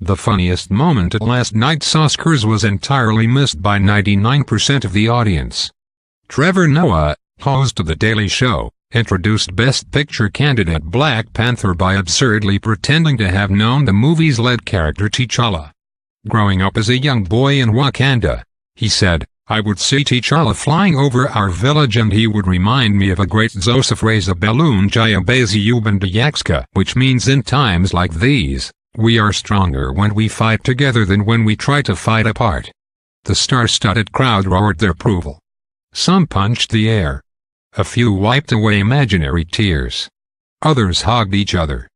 The funniest moment at last night's Oscars was entirely missed by 99% of the audience. Trevor Noah, host of The Daily Show, introduced Best Picture candidate Black Panther by absurdly pretending to have known the movie's lead character T'Challa. Growing up as a young boy in Wakanda, he said, "I would see T'Challa flying over our village and he would remind me of a great Joseph Reza Belun Jayabazi Ubandayakska, which means in times like these, we are stronger when we fight together than when we try to fight apart." The star-studded crowd roared their approval. Some punched the air. A few wiped away imaginary tears. Others hugged each other.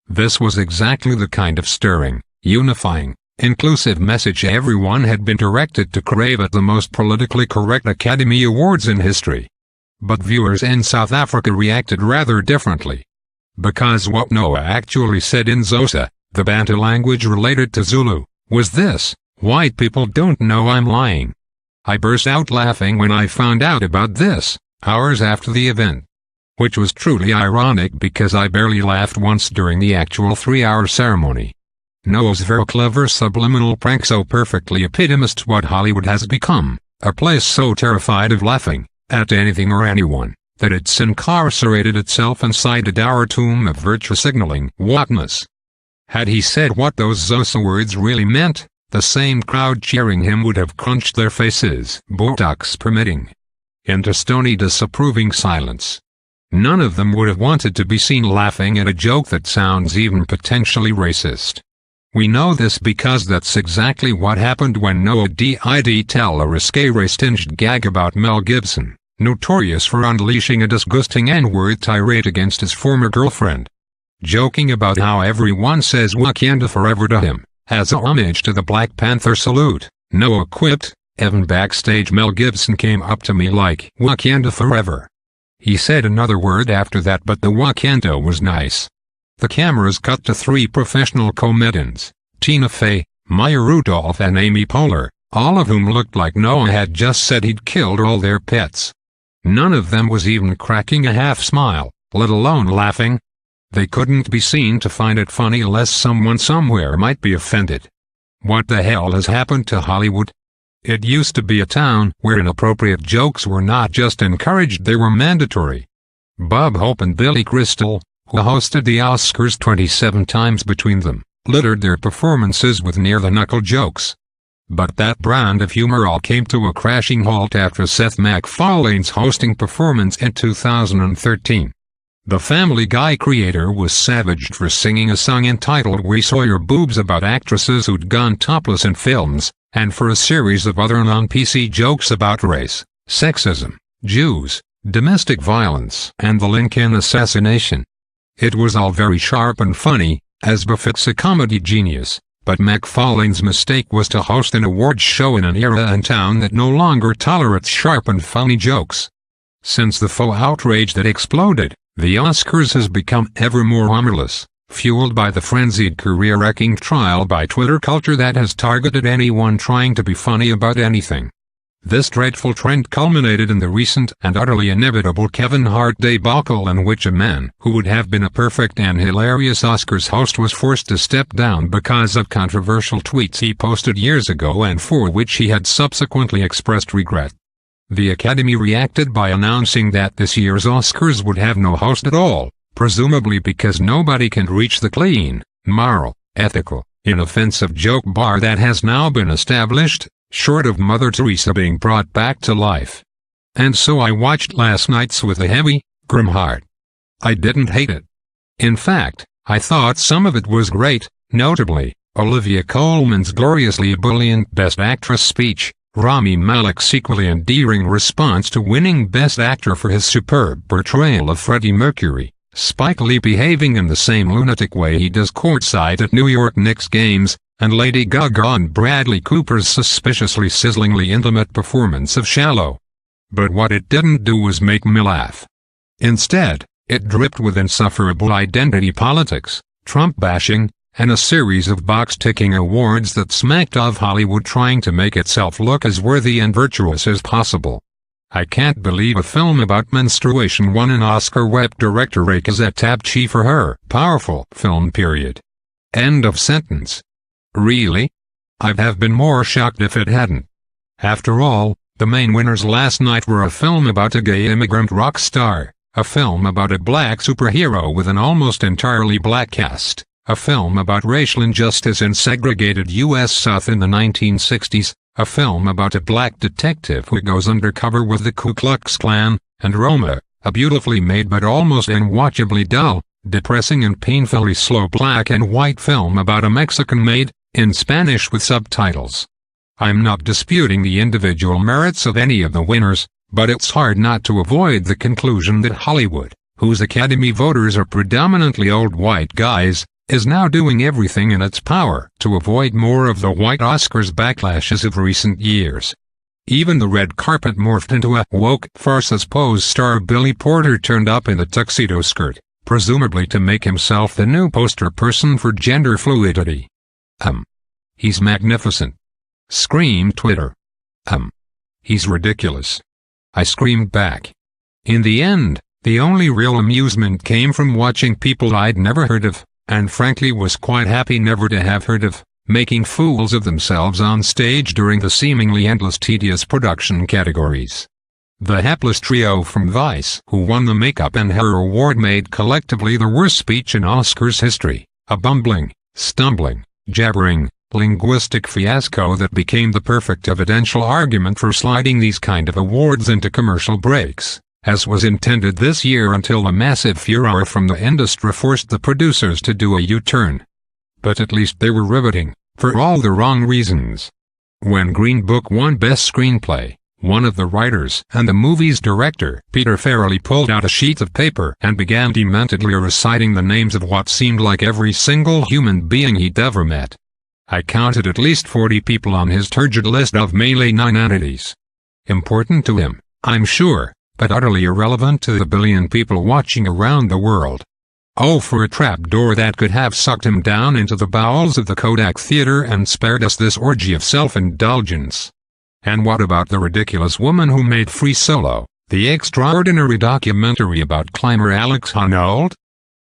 This was exactly the kind of stirring, unifying, inclusive message everyone had been directed to crave at the most politically correct Academy Awards in history. But viewers in South Africa reacted rather differently. Because what Noah actually said in Xhosa, the Bantu language related to Zulu, was this: "White people don't know I'm lying." I burst out laughing when I found out about this, hours after the event. Which was truly ironic because I barely laughed once during the actual 3-hour ceremony. Noah's very clever subliminal prank so perfectly epitomized what Hollywood has become, a place so terrified of laughing at anything or anyone, that it's incarcerated itself inside a dour tomb of virtue signaling whatness. Had he said what those Xhosa words really meant, the same crowd cheering him would have crunched their faces, Botox permitting, into stony disapproving silence. None of them would have wanted to be seen laughing at a joke that sounds even potentially racist. We know this because that's exactly what happened when Noah did tell a risque race-tinged gag about Mel Gibson, notorious for unleashing a disgusting N-word tirade against his former girlfriend. Joking about how everyone says Wakanda forever to him, as a homage to the Black Panther salute, Noah quipped, "Even backstage Mel Gibson came up to me like, Wakanda forever." He said another word after that, but the Wakanda was nice. The cameras cut to 3 professional comedians, Tina Fey, Maya Rudolph and Amy Poehler, all of whom looked like Noah had just said he'd killed all their pets. None of them was even cracking a half smile, let alone laughing. They couldn't be seen to find it funny lest someone somewhere might be offended. What the hell has happened to Hollywood? It used to be a town where inappropriate jokes were not just encouraged, they were mandatory. Bob Hope and Billy Crystal, who hosted the Oscars 27 times between them, littered their performances with near-the-knuckle jokes. But that brand of humor all came to a crashing halt after Seth MacFarlane's hosting performance in 2013. The Family Guy creator was savaged for singing a song entitled "We Saw Your Boobs" about actresses who'd gone topless in films, and for a series of other non-PC jokes about race, sexism, Jews, domestic violence, and the Lincoln assassination. It was all very sharp and funny, as befits a comedy genius, but MacFarlane's mistake was to host an awards show in an era and town that no longer tolerates sharp and funny jokes. Since the faux outrage that exploded, the Oscars has become ever more humorless, fueled by the frenzied career-wrecking trial by Twitter culture that has targeted anyone trying to be funny about anything. This dreadful trend culminated in the recent and utterly inevitable Kevin Hart debacle, in which a man who would have been a perfect and hilarious Oscars host was forced to step down because of controversial tweets he posted years ago and for which he had subsequently expressed regret. The Academy reacted by announcing that this year's Oscars would have no host at all, presumably because nobody can reach the clean, moral, ethical, inoffensive joke bar that has now been established, short of Mother Teresa being brought back to life. And so I watched last night's with a heavy, grim heart. I didn't hate it. In fact, I thought some of it was great, notably, Olivia Colman's gloriously ebullient Best Actress speech, Rami Malek's equally endearing response to winning Best Actor for his superb portrayal of Freddie Mercury, Spike Lee behaving in the same lunatic way he does courtside at New York Knicks games, and Lady Gaga and Bradley Cooper's suspiciously sizzlingly intimate performance of Shallow. But what it didn't do was make me laugh. Instead, it dripped with insufferable identity politics, Trump bashing, and a series of box-ticking awards that smacked of Hollywood trying to make itself look as worthy and virtuous as possible. I can't believe a film about menstruation won an Oscar. Wept director Rekazet Tabchi for her powerful film period. End of sentence. Really? I'd have been more shocked if it hadn't. After all, the main winners last night were a film about a gay immigrant rock star, a film about a black superhero with an almost entirely black cast, a film about racial injustice in segregated U.S. South in the 1960s, a film about a black detective who goes undercover with the Ku Klux Klan, and Roma, a beautifully made but almost unwatchably dull, depressing and painfully slow black and white film about a Mexican maid, in Spanish with subtitles. I'm not disputing the individual merits of any of the winners, but it's hard not to avoid the conclusion that Hollywood, whose Academy voters are predominantly old white guys, is now doing everything in its power to avoid more of the white Oscars backlashes of recent years. Even the red carpet morphed into a woke farce as Pose star Billy Porter turned up in the tuxedo skirt, presumably to make himself the new poster person for gender fluidity. He's magnificent. Screamed Twitter. He's ridiculous. I screamed back. In the end, the only real amusement came from watching people I'd never heard of, and frankly was quite happy never to have heard of, making fools of themselves on stage during the seemingly endless tedious production categories. The hapless trio from Vice who won the Makeup and Hair Award made collectively the worst speech in Oscars history, a bumbling, stumbling, jabbering, linguistic fiasco that became the perfect evidential argument for sliding these kind of awards into commercial breaks, as was intended this year until a massive furor from the industry forced the producers to do a U-turn. But at least they were riveting, for all the wrong reasons. When Green Book won Best Screenplay, one of the writers and the movie's director, Peter Farrelly, pulled out a sheet of paper and began dementedly reciting the names of what seemed like every single human being he'd ever met. I counted at least 40 people on his turgid list of mainly non-entities. Important to him, I'm sure, but utterly irrelevant to the billion people watching around the world. Oh, for a trapdoor that could have sucked him down into the bowels of the Kodak Theater and spared us this orgy of self-indulgence. And what about the ridiculous woman who made Free Solo, the extraordinary documentary about climber Alex Honnold?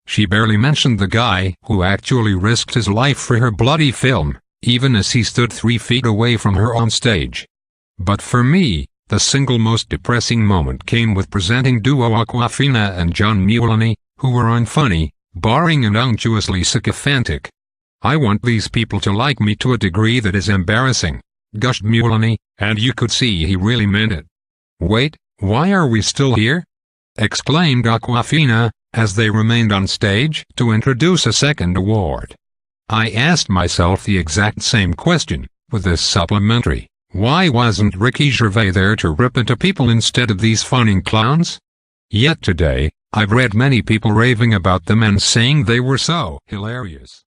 She barely mentioned the guy who actually risked his life for her bloody film, even as he stood 3 feet away from her on stage. But for me, the single most depressing moment came with presenting duo Awkwafina and John Mulaney, who were unfunny, boring and unctuously sycophantic. I want these people to like me to a degree that is embarrassing, gushed Mulaney, and you could see he really meant it. Wait, why are we still here? Exclaimed Awkwafina, as they remained on stage to introduce a second award. I asked myself the exact same question, with this supplementary, why wasn't Ricky Gervais there to rip into people instead of these fawning clowns? Yet today, I've read many people raving about them and saying they were so hilarious.